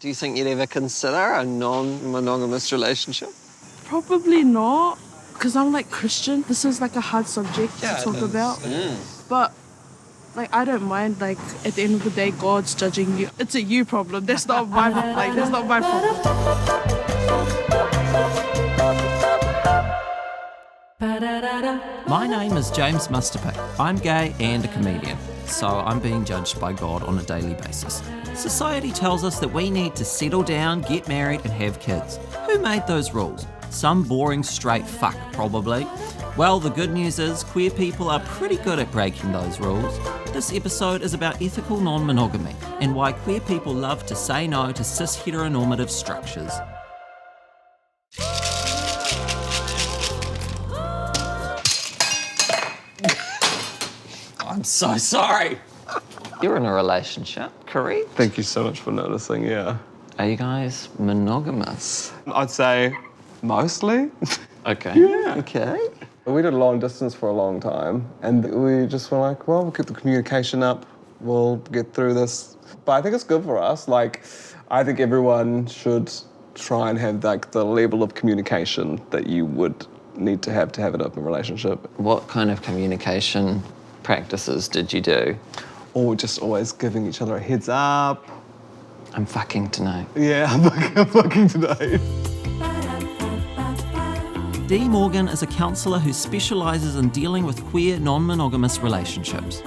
Do you think you'd ever consider a non-monogamous relationship? Probably not, because I'm like Christian. This is like a hard subject to talk about. But like, I don't mind, like, at the end of the day, God's judging you. It's a you problem. That's not my, like, that's not my problem. My name is James Mustapic. I'm gay and a comedian, so I'm being judged by God on a daily basis. Society tells us that we need to settle down, get married and have kids. Who made those rules? Some boring straight fuck, probably. Well, the good news is queer people are pretty good at breaking those rules. This episode is about ethical non-monogamy and why queer people love to say no to cis-heteronormative structures. I'm so sorry. You're in a relationship, correct? Thank you so much for noticing, yeah. Are you guys monogamous? I'd say mostly. Okay. Yeah. Okay. We did long distance for a long time, and we just were like, well, we'll get the communication up, we'll get through this. But I think it's good for us. Like, I think everyone should try and have like the level of communication that you would need to have an open relationship. What kind of communication practices did you do? Or just always giving each other a heads up. I'm fucking tonight. Yeah, I'm fucking tonight. Dee Morgan is a counsellor who specialises in dealing with queer non-monogamous relationships.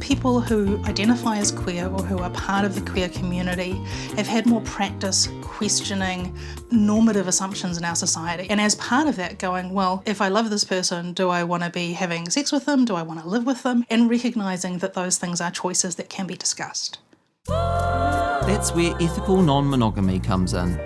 People who identify as queer or who are part of the queer community have had more practice questioning normative assumptions in our society. And as part of that, going, well, if I love this person, do I want to be having sex with them? Do I want to live with them? And recognising that those things are choices that can be discussed. That's where ethical non-monogamy comes in.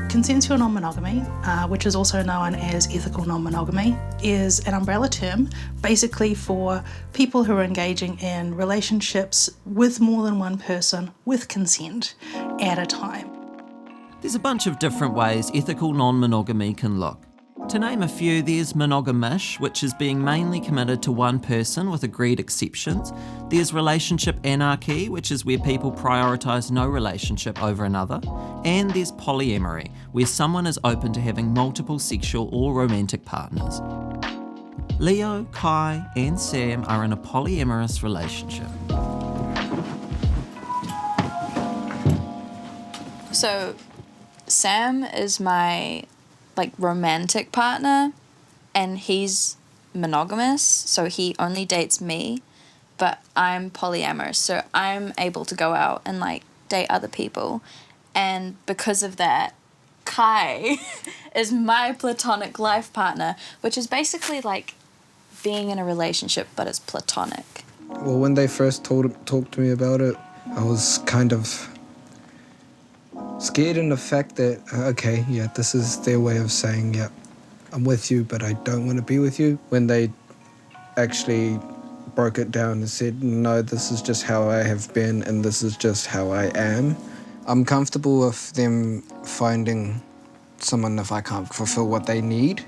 Consensual non-monogamy, which is also known as ethical non-monogamy, is an umbrella term basically for people who are engaging in relationships with more than one person with consent at a time. There's a bunch of different ways ethical non-monogamy can look. To name a few, there's monogamish, which is being mainly committed to one person with agreed exceptions. There's relationship anarchy, which is where people prioritise no relationship over another. And there's polyamory, where someone is open to having multiple sexual or romantic partners. Leo, Kai and Sam are in a polyamorous relationship. So Sam is my romantic partner, and he's monogamous, so he only dates me, but I'm polyamorous, so I'm able to go out and date other people. And because of that, Kai is my platonic life partner, which is basically like being in a relationship, but it's platonic. Well, when they first talked to me about it, I was kind of scared in the fact that, okay, yeah, this is their way of saying, yeah, I'm with you, but I don't want to be with you. When they actually broke it down and said, no, this is just how I have been and this is just how I am, I'm comfortable with them finding someone if I can't fulfill what they need.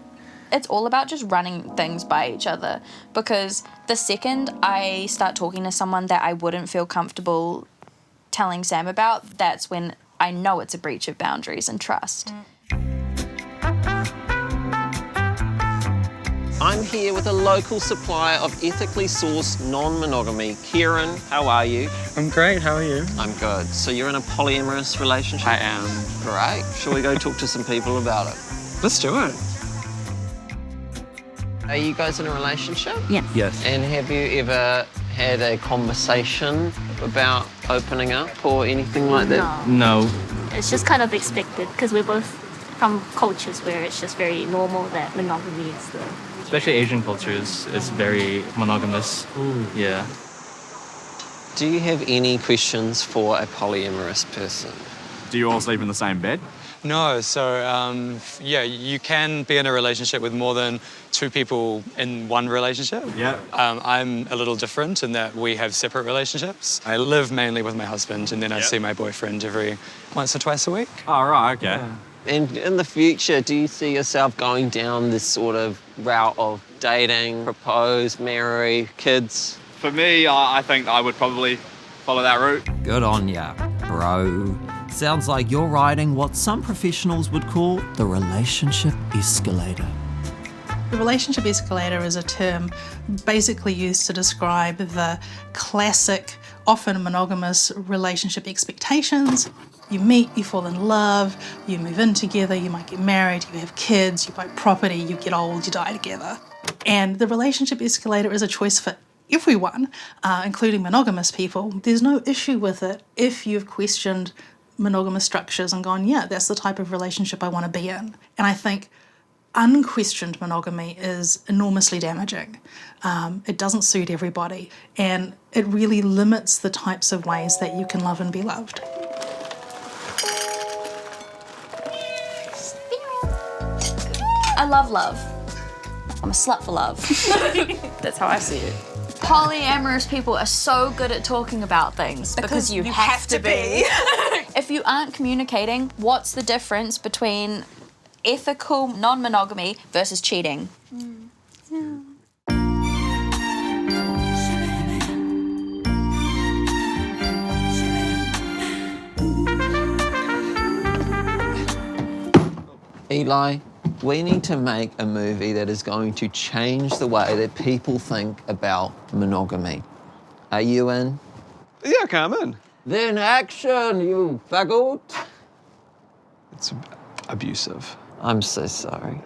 It's all about just running things by each other, because the second I start talking to someone that I wouldn't feel comfortable telling Sam about, that's when I know it's a breach of boundaries and trust. I'm here with a local supplier of ethically sourced non-monogamy. Kieran, how are you? I'm great, how are you? I'm good. So you're in a polyamorous relationship? I am. Great. Shall we go talk to some people about it? Let's do it. Are you guys in a relationship? Yeah. Yes. And have you ever had a conversation about opening up or anything like that? No. It's just kind of expected because we're both from cultures where it's just very normal that monogamy is the... Especially Asian cultures, it's very monogamous. Yeah. Do you have any questions for a polyamorous person? Do you all sleep in the same bed? No, so yeah, you can be in a relationship with more than two people in one relationship. Yeah. I'm a little different in that we have separate relationships. I live mainly with my husband, and then I see my boyfriend every once or twice a week. Oh, right, okay. Yeah. And in the future, do you see yourself going down this sort of route of dating, propose, marry, kids? For me, I think I would probably Follow that route. Good on ya, bro. Sounds like you're riding what some professionals would call the relationship escalator. The relationship escalator is a term basically used to describe the classic, often monogamous relationship expectations. You meet, you fall in love, you move in together, you might get married, you have kids, you buy property, you get old, you die together. And the relationship escalator is a choice for everyone, including monogamous people. There's no issue with it if you've questioned monogamous structures and gone, yeah, that's the type of relationship I want to be in. And I think unquestioned monogamy is enormously damaging. It doesn't suit everybody, and it really limits the types of ways that you can love and be loved. I love love. I'm a slut for love. That's how I see it. Polyamorous people are so good at talking about things because you have to be. If you aren't communicating, what's the difference between ethical non-monogamy versus cheating? Eli, we need to make a movie that is going to change the way that people think about monogamy. Are you in? Yeah, okay, I'm in. Then action, you faggot. It's abusive. I'm so sorry.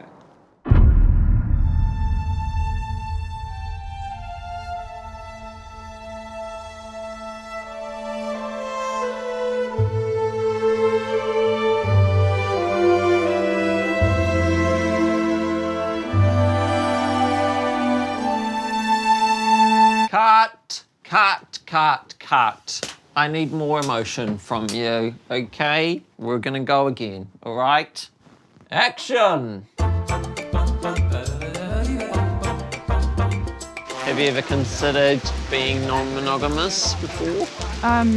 Cut. I need more emotion from you, okay? We're gonna go again, all right? Action! Have you ever considered being non-monogamous before?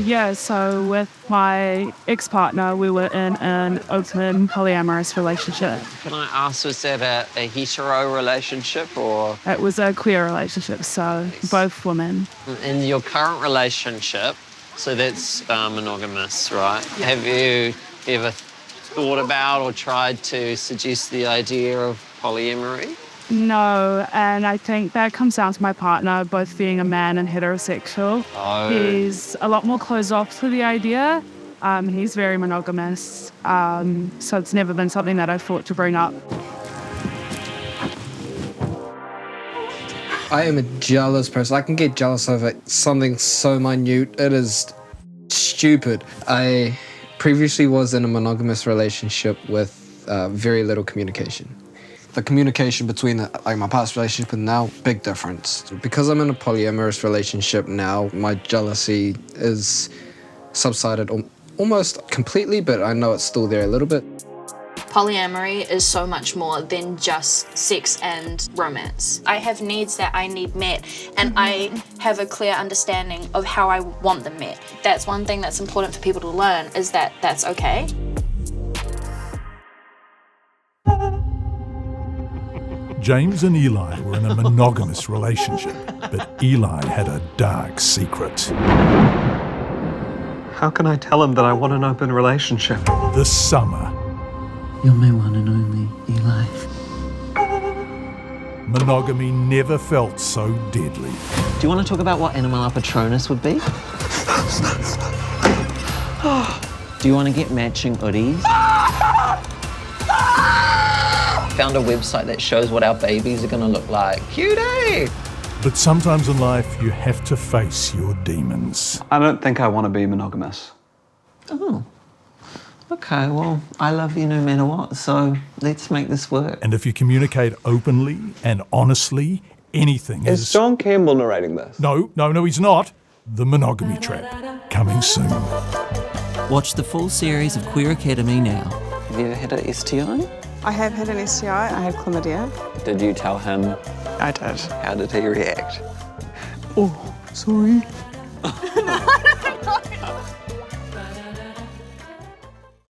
Yeah, so with my ex-partner, we were in an open polyamorous relationship. Can I ask, was that a hetero relationship or? It was a queer relationship, so both women. In your current relationship, so that's monogamous, right? Yeah. Have you ever thought about or tried to suggest the idea of polyamory? No, and I think that comes down to my partner, both being a man and heterosexual. Oh. He's a lot more closed off to the idea. He's very monogamous, so it's never been something that I've thought to bring up. I am a jealous person. I can get jealous over something so minute. It is stupid. I previously was in a monogamous relationship with very little communication. The communication between my past relationship and now, big difference. Because I'm in a polyamorous relationship now, my jealousy is subsided almost completely, but I know it's still there a little bit. Polyamory is so much more than just sex and romance. I have needs that I need met, and I have a clear understanding of how I want them met. That's one thing that's important for people to learn, is that that's okay. James and Eli were in a monogamous relationship, but Eli had a dark secret. How can I tell him that I want an open relationship? This summer, You're my one and only, Eli. monogamy never felt so deadly. Do you want to talk about what Animal Patronus would be? Do you want to get matching hoodies? Found a website that shows what our babies are going to look like. Cutie! But sometimes in life, you have to face your demons. I don't think I want to be monogamous. Oh. Okay, well, I love you no matter what, so let's make this work. And if you communicate openly and honestly, anything is... Is John Campbell narrating this? No, he's not. The Monogamy Trap, coming soon. Watch the full series of Queer Academy now. Have you ever had an STI? I have had an STI. I had chlamydia. Did you tell him? I did. How did he react? Oh, sorry.